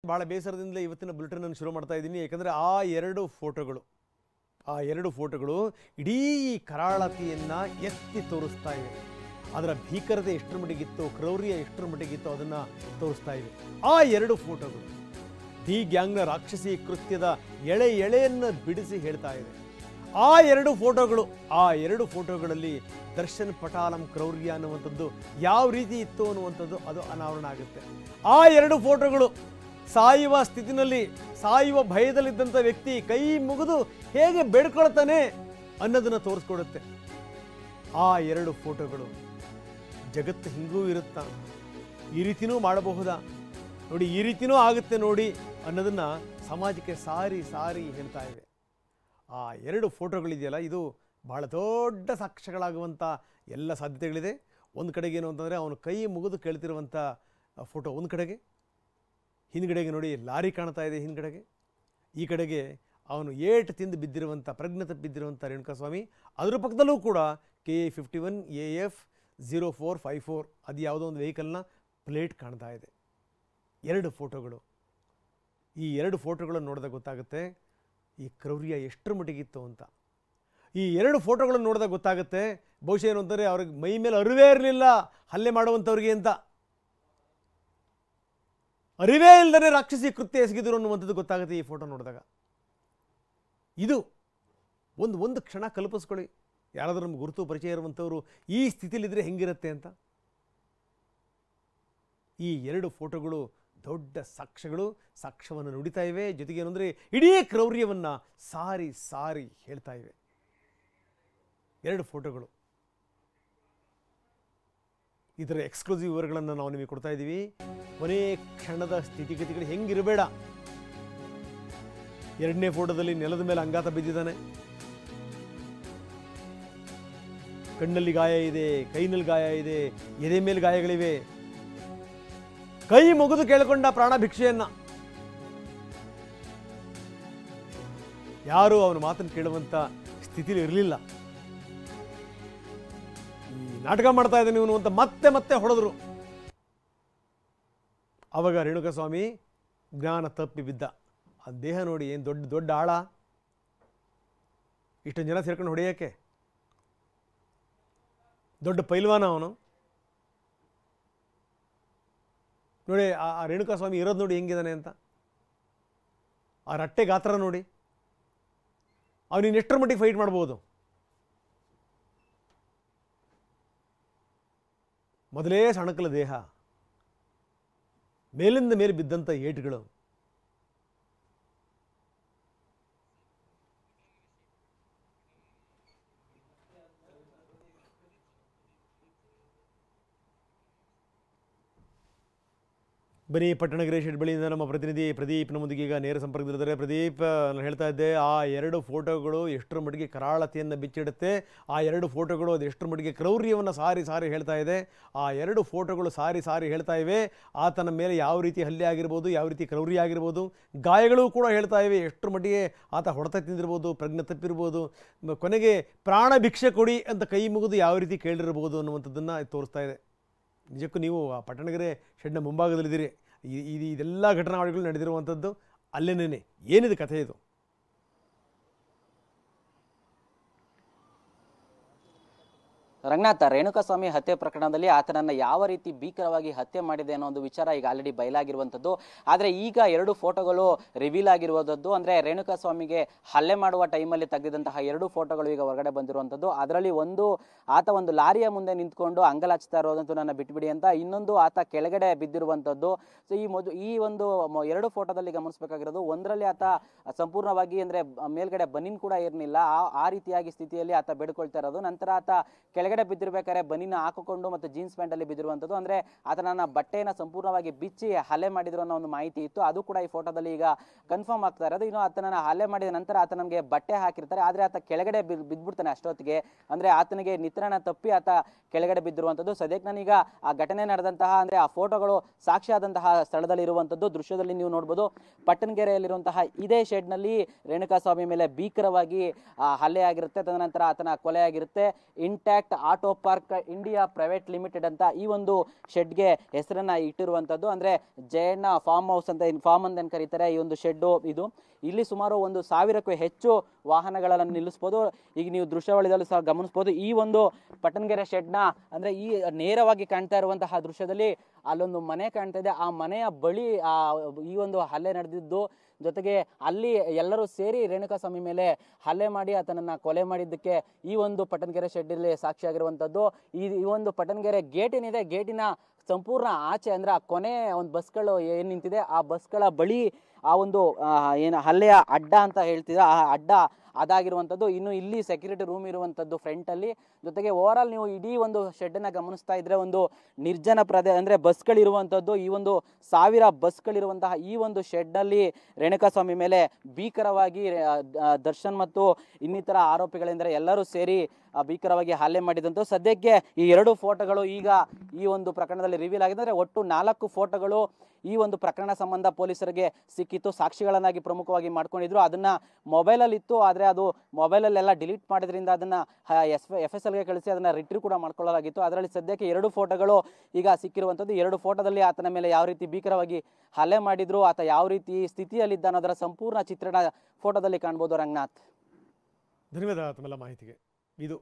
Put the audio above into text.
ಭಾಳ ಬೇಸರದಿಂದ ಇವತ್ತಿನ ಬುಲೆಟಿನನ್ನು ಶುರು ಮಾಡ್ತಾ ಇದ್ದೀನಿ. ಯಾಕಂದರೆ ಆ ಎರಡು ಫೋಟೋಗಳು ಇಡೀ ಕರಾಳತೆಯನ್ನು ಎತ್ತಿ ತೋರಿಸ್ತಾ ಇವೆ. ಅದರ ಭೀಕರತೆ ಎಷ್ಟರ ಮಟ್ಟಿಗಿತ್ತು, ಕ್ರೌರ್ಯ ಎಷ್ಟರ ಮಟ್ಟಿಗಿತ್ತು ಅದನ್ನು ತೋರಿಸ್ತಾ ಇವೆ. ಆ ಎರಡು ಫೋಟೋಗಳು ಡಿ ಗ್ಯಾಂಗ್ನ ರಾಕ್ಷಸಿ ಕೃತ್ಯದ ಎಳೆಯನ್ನು ಬಿಡಿಸಿ ಹೇಳ್ತಾ ಇದೆ. ಆ ಎರಡು ಫೋಟೋಗಳಲ್ಲಿ ದರ್ಶನ್ ಪಟಾಲಂ ಕ್ರೌರ್ಯ ಅನ್ನುವಂಥದ್ದು ಯಾವ ರೀತಿ ಇತ್ತು ಅನ್ನುವಂಥದ್ದು ಅದು ಅನಾವರಣ ಆಗುತ್ತೆ. ಆ ಎರಡು ಫೋಟೋಗಳು ಸಾಯುವ ಸ್ಥಿತಿನಲ್ಲಿ, ಸಾಯುವ ಭಯದಲ್ಲಿದ್ದಂಥ ವ್ಯಕ್ತಿ ಕೈ ಮುಗಿದು ಹೇಗೆ ಬೇಡ್ಕೊಳ್ತಾನೆ ಅನ್ನೋದನ್ನು ತೋರಿಸ್ಕೊಡುತ್ತೆ. ಆ ಎರಡು ಫೋಟೋಗಳು ಜಗತ್ತು ಹಿಂಗೂ ಇರುತ್ತಾ, ಈ ರೀತಿನೂ ಮಾಡಬಹುದಾ ನೋಡಿ, ಈ ರೀತಿನೂ ಆಗುತ್ತೆ ನೋಡಿ ಅನ್ನೋದನ್ನು ಸಮಾಜಕ್ಕೆ ಸಾರಿ ಸಾರಿ ಹೇಳ್ತಾ ಇವೆ. ಆ ಎರಡು ಫೋಟೋಗಳಿದೆಯಲ್ಲ, ಇದು ಬಹಳ ದೊಡ್ಡ ಸಾಕ್ಷ್ಯಗಳಾಗುವಂಥ ಎಲ್ಲ ಸಾಧ್ಯತೆಗಳಿದೆ. ಒಂದು ಕಡೆಗೆ ಏನು ಅಂತಂದರೆ ಅವನು ಕೈ ಮುಗಿದು ಕೇಳ್ತಿರುವಂಥ ಫೋಟೋ ಒಂದು ಕಡೆಗೆ, ಹಿಂದ್ಗಡೆಗೆ ನೋಡಿ ಲಾರಿ ಕಾಣ್ತಾ ಇದೆ ಹಿಂದ್ಗಡೆಗೆ, ಈ ಕಡೆಗೆ ಅವನು ಏಟು ತಿಂದು ಬಿದ್ದಿರುವಂಥ, ಪ್ರಜ್ಞೆ ತಪ್ಪಿ ಬಿದ್ದಿರುವಂಥ ರೇಣುಕಾಸ್ವಾಮಿ, ಅದರ ಪಕ್ಕದಲ್ಲೂ ಕೂಡ KA51 AF 0454 ಅದು ಯಾವುದೋ ಒಂದು ವೆಹಿಕಲ್ನ ಪ್ಲೇಟ್ ಕಾಣ್ತಾ ಇದೆ. ಎರಡು ಫೋಟೋಗಳು, ಈ ಎರಡು ಫೋಟೋಗಳನ್ನು ನೋಡಿದಾಗ ಗೊತ್ತಾಗುತ್ತೆ ಈ ಕ್ರೌರ್ಯ ಎಷ್ಟರ ಮಟ್ಟಿಗಿತ್ತು ಅಂತ. ಈ ಎರಡು ಫೋಟೋಗಳನ್ನು ನೋಡಿದಾಗ ಗೊತ್ತಾಗುತ್ತೆ ಬಹುಶಃ ಏನು ಅಂತಾರೆ, ಅವ್ರಿಗೆ ಮೈ ಮೇಲೆ ಅರಿವೇ ಇರಲಿಲ್ಲ ಹಲ್ಲೆ ಮಾಡುವಂಥವ್ರಿಗೆ ಅಂತ, ಅರಿವೇ ಇಲ್ಲದೇ ರಾಕ್ಷಸಿ ಕೃತ್ಯ ಎಸಗಿದ್ರು ಅನ್ನುವಂಥದ್ದು ಗೊತ್ತಾಗುತ್ತೆ ಈ ಫೋಟೋ ನೋಡಿದಾಗ. ಇದು ಒಂದು ಕ್ಷಣ ಕಲ್ಪಿಸ್ಕೊಳ್ಳಿ, ಯಾರಾದರೂ ನಮ್ಗೆ ಗುರುತು ಪರಿಚಯ ಇರುವಂಥವ್ರು ಈ ಸ್ಥಿತಿಲಿದ್ದರೆ ಹೆಂಗಿರುತ್ತೆ ಅಂತ. ಈ ಎರಡು ಫೋಟೋಗಳು ದೊಡ್ಡ ಸಾಕ್ಷ್ಯವನ್ನು ನುಡಿತಾ ಇವೆ. ಜೊತೆಗೆ ಏನಂದರೆ ಇಡೀ ಕ್ರೌರ್ಯವನ್ನು ಸಾರಿ ಸಾರಿ ಹೇಳ್ತಾ ಇವೆ. ಎರಡು ಫೋಟೋಗಳು, ಇದರ ಎಕ್ಸ್ಕ್ಲೂಸಿವ್ ವಿವರಗಳನ್ನು ನಾವು ನಿಮಗೆ ಕೊಡ್ತಾ ಇದ್ದೀವಿ. ಕೊನೆ ಕ್ಷಣದ ಸ್ಥಿತಿಗತಿಗಳು ಹೆಂಗಿರಬೇಡ. ಎರಡನೇ ಫೋಟೋದಲ್ಲಿ ನೆಲದ ಮೇಲೆ ಅಂಗಾತ ಬಿದ್ದಿದ್ದಾನೆ, ಕಣ್ಣಲ್ಲಿ ಗಾಯ ಇದೆ, ಕೈನಲ್ಲಿ ಗಾಯ ಇದೆ, ಎದೆ ಮೇಲೆ ಗಾಯಗಳಿವೆ. ಕೈ ಮುಗಿದು ಕೇಳಿಕೊಂಡ ಪ್ರಾಣ ಭಿಕ್ಷೆಯನ್ನ, ಯಾರು ಅವನ ಮಾತನ್ನು ಕೇಳುವಂತ ಸ್ಥಿತಿಲಿ ಇರಲಿಲ್ಲ. ಈ ನಾಟಕ ಮಾಡ್ತಾ ಇದ್ದಾನೆ ಇವನು ಅಂತ ಮತ್ತೆ ಹೊಡೆದ್ರು. ಅವಾಗ ರೇಣುಕಾಸ್ವಾಮಿ ಜ್ಞಾನ ತಪ್ಪಿ ಬಿದ್ದ. ಆ ದೇಹ ನೋಡಿ ಏನು ದೊಡ್ಡ ಆಳ, ಇಷ್ಟೊಂದು ಜನ ಸೇರ್ಕೊಂಡು ಹೊಡೆಯೋಕ್ಕೆ. ದೊಡ್ಡ ಪೈಲ್ವಾನ ಅವನು ನೋಡಿ. ಆ ರೇಣುಕಾಸ್ವಾಮಿ ಇರೋದು ನೋಡಿ ಹೆಂಗಿದ್ದಾನೆ ಅಂತ, ಆ ರಟ್ಟೆ ಗಾತ್ರ ನೋಡಿ, ಅವನಿನ್ನು ಎಷ್ಟರ ಮಟ್ಟಿಗೆ ಫೈಟ್ ಮಾಡ್ಬೋದು. ಮೊದಲೇ ಸಣಕಲ ದೇಹ, ಮೇಲಿಂದ ಮೇಲೆ ಬಿದ್ದಂಥ ಏಟುಗಳು. ಬನ್ನಿ, ಪಟ್ಟಣಗೆರೆ ಶೆಡ್ ಬಳಿಯಿಂದ ನಮ್ಮ ಪ್ರತಿನಿಧಿ ಪ್ರದೀಪ್ ನಮ್ಮೊಂದಿಗೆ ಈಗ ನೇರ ಸಂಪರ್ಕದಲ್ಲಿದ್ದಾರೆ. ಪ್ರದೀಪ್, ನಾನು ಹೇಳ್ತಾ ಇದ್ದೆ, ಆ ಎರಡು ಫೋಟೋಗಳು ಎಷ್ಟರ ಮಟ್ಟಿಗೆ ಕರಾಳತೆಯನ್ನು ಬಿಚ್ಚಿಡುತ್ತೆ. ಆ ಎರಡು ಫೋಟೋಗಳು ಅದು ಎಷ್ಟರ ಮಟ್ಟಿಗೆ ಕ್ರೌರ್ಯವನ್ನು ಸಾರಿ ಸಾರಿ ಹೇಳ್ತಾ ಇದೆ. ಆ ಎರಡು ಫೋಟೋಗಳು ಸಾರಿ ಸಾರಿ ಹೇಳ್ತಾ ಇವೆ ಆತನ ಮೇಲೆ ಯಾವ ರೀತಿ ಹಲ್ಲೆ ಆಗಿರ್ಬೋದು, ಯಾವ ರೀತಿ ಕ್ರೌರ್ಯ ಆಗಿರ್ಬೋದು. ಗಾಯಗಳು ಕೂಡ ಹೇಳ್ತಾ ಇವೆ ಎಷ್ಟರ ಮಟ್ಟಿಗೆ ಆತ ಹೊಡೆತ ತಿಂದಿರ್ಬೋದು, ಪ್ರಜ್ಞೆ ತಪ್ಪಿರ್ಬೋದು, ಕೊನೆಗೆ ಪ್ರಾಣ ಭಿಕ್ಷೆ ಕೊಡಿ ಅಂತ ಕೈ ಮುಗಿದು ಯಾವ ರೀತಿ ಕೇಳಿರ್ಬೋದು ಅನ್ನುವಂಥದ್ದನ್ನು ತೋರಿಸ್ತಾ ಇದೆ. ನಿಜಕ್ಕೂ ನೀವು ಆ ಪಟ್ಟಣಗೆರೆ ಶೆಡ್ನ ಮುಂಭಾಗದಲ್ಲಿದ್ದೀರಿ. ಇದೆಲ್ಲ ಘಟನಾವಳಿಗಳು ನಡೆದಿರುವಂಥದ್ದು ಅಲ್ಲೇನೇ. ಏನಿದೆ ಕಥೆ ಇದು? ರಂಗನಾಥ, ರೇಣುಕಾಸ್ವಾಮಿ ಹತ್ಯೆ ಪ್ರಕರಣದಲ್ಲಿ ಆತನನ್ನು ಯಾವ ರೀತಿ ಭೀಕರವಾಗಿ ಹತ್ಯೆ ಮಾಡಿದೆ ಅನ್ನೋ ಒಂದು ವಿಚಾರ ಈಗ ಆಲ್ರೆಡಿ ಬಯಲಾಗಿರುವಂಥದ್ದು. ಆದರೆ ಈಗ ಎರಡು ಫೋಟೋಗಳು ರಿವೀಲ್ ಆಗಿರುವಂಥದ್ದು, ಅಂದರೆ ರೇಣುಕಾಸ್ವಾಮಿಗೆ ಹಲ್ಲೆ ಮಾಡುವ ಟೈಮಲ್ಲಿ ತೆಗೆದಿದ್ದಂತಹ ಎರಡು ಫೋಟೋಗಳು ಈಗ ಹೊರಗಡೆ ಬಂದಿರುವಂಥದ್ದು. ಅದರಲ್ಲಿ ಆತ ಒಂದು ಲಾರಿಯ ಮುಂದೆ ನಿಂತ್ಕೊಂಡು ಅಂಗಲಾಚ್ತಾ ಇರೋದಂತೂ ನನ್ನ ಬಿಟ್ಬಿಡಿ ಅಂತ, ಇನ್ನೊಂದು ಆತ ಕೆಳಗಡೆ ಬಿದ್ದಿರುವಂಥದ್ದು. ಸೊ ಈ ಒಂದು ಎರಡು ಫೋಟೋದಲ್ಲಿ ಗಮನಿಸಬೇಕಾಗಿರೋದು, ಒಂದರಲ್ಲಿ ಆತ ಸಂಪೂರ್ಣವಾಗಿ ಅಂದರೆ ಮೇಲ್ಗಡೆ ಬನಿನ್ ಕೂಡ ಇರಲಿಲ್ಲ, ಆ ರೀತಿಯಾಗಿ ಸ್ಥಿತಿಯಲ್ಲಿ ಆತ ಬೇಡ್ಕೊಳ್ತಾ ಇರೋದು. ನಂತರ ಆತ ಕೆಳಗಡೆ ಬಿದ್ದಿರ್ಬೇಕಾದ್ರೆ ಬನಿನ ಹಾಕಿಕೊಂಡು ಮತ್ತು ಜೀನ್ಸ್ ಪ್ಯಾಂಟ್ ಅಲ್ಲಿ ಬಿದ್ದಿರುವಂಥದ್ದು. ಅಂದ್ರೆ ಆತನ ಬಟ್ಟೆಯನ್ನು ಸಂಪೂರ್ಣವಾಗಿ ಬಿಚ್ಚಿ ಹಲ್ಲೆ ಮಾಡಿದ್ರು ಅನ್ನೋ ಒಂದು ಮಾಹಿತಿ ಇತ್ತು. ಅದು ಕೂಡ ಈ ಫೋಟೋದಲ್ಲಿ ಈಗ ಕನ್ಫರ್ಮ್ ಆಗ್ತಾ ಇರೋದು. ಇನ್ನು ಆತನನ್ನ ಹಲ್ಲೆ ಮಾಡಿದ ನಂತರ ಆತನಿಗೆ ಬಟ್ಟೆ ಹಾಕಿರ್ತಾರೆ, ಆದರೆ ಆತ ಕೆಳಗಡೆ ಬಿದ್ಬಿಡ್ತಾನೆ ಅಷ್ಟೊತ್ತಿಗೆ. ಅಂದ್ರೆ ಆತನಿಗೆ ನಿತ್ರಣ ತಪ್ಪಿ ಆತ ಕೆಳಗಡೆ ಬಿದ್ದಿರುವಂಥದ್ದು. ಸದ್ಯಕ್ಕೆ ನಾನೀಗ ಆ ಘಟನೆ ನಡೆದಂತಹ ಅಂದ್ರೆ ಆ ಫೋಟೋಗಳು ಸಾಕ್ಷಿಯಾದಂತಹ ಸ್ಥಳದಲ್ಲಿ ಇರುವಂಥದ್ದು ದೃಶ್ಯದಲ್ಲಿ ನೀವು ನೋಡ್ಬೋದು. ಪಟ್ಟಣಗೆರೆಯಲ್ಲಿರುವಂತಹ ಇದೇ ಶೆಡ್ನಲ್ಲಿ ರೇಣುಕಾಸ್ವಾಮಿ ಮೇಲೆ ಭೀಕರವಾಗಿ ಹಲ್ಲೆ ಆಗಿರುತ್ತೆ, ತದನಂತರ ಆತನ ಕೊಲೆ ಆಗಿರುತ್ತೆ. Intact auto park India private limited ಅಂತ ಈ ಒಂದು ಶೆಡ್ಗೆ ಹೆಸರನ್ನ ಇಟ್ಟಿರುವಂತದ್ದು. ಅಂದ್ರೆ ಜಯಣ್ಣ ಫಾರ್ಮ್ ಹೌಸ್ ಅಂತ ಫಾರ್ಮ್ ಅಂತ ಕರೀತಾರೆ ಈ ಒಂದು ಶೆಡ್ ಇದು. ಇಲ್ಲಿ ಸುಮಾರು 1,000ಕ್ಕೂ ಹೆಚ್ಚು ವಾಹನಗಳನ್ನು ನಿಲ್ಲಿಸಬಹುದು. ಈಗ ನೀವು ದೃಶ್ಯಾವಳಿದಲ್ಲಿ ಸಹ ಗಮನಿಸಬಹುದು. ಈ ಒಂದು ಪಟ್ಟಣಗೆರೆ ಶೆಡ್ನ ಅಂದ್ರೆ ಈ ನೇರವಾಗಿ ಕಾಣ್ತಾ ಇರುವಂತಹ ದೃಶ್ಯದಲ್ಲಿ ಅಲ್ಲೊಂದು ಮನೆ ಕಾಣ್ತಾ ಇದೆ. ಆ ಮನೆಯ ಬಳಿ ಈ ಒಂದು ಹಲ್ಲೆ ನಡೆದಿದ್ದು, ಜೊತೆಗೆ ಅಲ್ಲಿ ಎಲ್ಲರೂ ಸೇರಿ ರೇಣುಕಾಸ್ವಾಮಿ ಮೇಲೆ ಹಲ್ಲೆ ಮಾಡಿ ಆತನನ್ನ ಕೊಲೆ ಮಾಡಿದ್ದಕ್ಕೆ ಈ ಒಂದು ಪಟ್ಟಣಗೆರೆ ಶೆಡ್ ಇಲ್ಲಿ ಸಾಕ್ಷಿಯಾಗಿರುವಂತದ್ದು. ಈ ಒಂದು ಪಟ್ಟಣಗೆರೆ ಗೇಟ್ ಏನಿದೆ, ಗೇಟಿನ ಸಂಪೂರ್ಣ ಆಚೆ ಅಂದ್ರೆ ಆ ಕೊನೆ ಒಂದು ಬಸ್ಗಳು ಏನ್ ನಿಂತಿದೆ ಆ ಬಸ್ಗಳ ಬಳಿ ಆ ಒಂದು ಏನು ಹಲ್ಲೆಯ ಅಡ್ಡ ಅಂತ ಹೇಳ್ತಿದ್ರೆ ಆ ಅಡ್ಡ ಅದಾಗಿರುವಂಥದ್ದು. ಇನ್ನು ಇಲ್ಲಿ ಸೆಕ್ಯೂರಿಟಿ ರೂಮ್ ಇರುವಂಥದ್ದು ಫ್ರಂಟ್ ಅಲ್ಲಿ. ಜೊತೆಗೆ ಓವರ್ ಆಲ್ ನೀವು ಇಡೀ ಒಂದು ಶೆಡ್ ಅನ್ನ ಗಮನಿಸ್ತಾ ಇದ್ರೆ ಒಂದು ನಿರ್ಜನ ಪ್ರದೇಶ ಅಂದ್ರೆ ಬಸ್ಗಳಿರುವಂಥದ್ದು. ಈ ಒಂದು 1000 ಬಸ್ಗಳಿರುವಂತಹ ಈ ಒಂದು ಶೆಡ್ ಅಲ್ಲಿ ರೇಣುಕಾಸ್ವಾಮಿ ಮೇಲೆ ಭೀಕರವಾಗಿ ದರ್ಶನ್ ಮತ್ತು ಇನ್ನಿತರ ಆರೋಪಿಗಳೆಂದರೆ ಎಲ್ಲರೂ ಸೇರಿ ಭೀಕರವಾಗಿ ಹಲ್ಲೆ ಮಾಡಿದಂತ. ಸದ್ಯಕ್ಕೆ ಈ 2 ಫೋಟೋಗಳು ಈಗ ಈ ಒಂದು ಪ್ರಕರಣದಲ್ಲಿ ರಿವೀಲ್ ಆಗಿದೆ. ಅಂದ್ರೆ ಒಟ್ಟು 4 ಫೋಟೋಗಳು ಈ ಒಂದು ಪ್ರಕರಣ ಸಂಬಂಧ ಪೊಲೀಸರಿಗೆ ಸಿಕ್ಕಿತ್ತು. ಸಾಕ್ಷಿಗಳನ್ನಾಗಿ ಪ್ರಮುಖವಾಗಿ ಮಾಡ್ಕೊಂಡಿದ್ರು. ಅದನ್ನ ಮೊಬೈಲಲ್ಲಿ ಇತ್ತು, ಆದ್ರೆ ಅದು ಮೊಬೈಲಲ್ಲೆಲ್ಲ ಡಿಲೀಟ್ ಮಾಡಿದ್ರಿಂದ ಅದನ್ನ FSLಗೆ ಕಳಿಸಿ ಅದನ್ನ ರಿಟ್ರೀವ್ ಕೂಡ ಮಾಡ್ಕೊಳ್ಳಲಾಗಿತ್ತು. ಅದರಲ್ಲಿ ಸದ್ಯಕ್ಕೆ 2 ಫೋಟೋಗಳು ಈಗ ಸಿಕ್ಕಿರುವಂತದ್ದು. 2 ಫೋಟೋದಲ್ಲಿ ಆತನ ಮೇಲೆ ಯಾವ ರೀತಿ ಭೀಕರವಾಗಿ ಹಲ್ಲೆ ಮಾಡಿದ್ರು, ಆತ ಯಾವ ರೀತಿ ಸ್ಥಿತಿಯಲ್ಲಿದ್ದ ಅನ್ನೋದರ ಸಂಪೂರ್ಣ ಚಿತ್ರಣ ಫೋಟೋದಲ್ಲಿ ಕಾಣ್ಬೋದು. ರಂಗನಾಥ್, ಧನ್ಯವಾದ ತಮ್ಮೆಲ್ಲ ಮಾಹಿತಿಗೆ. ಇದು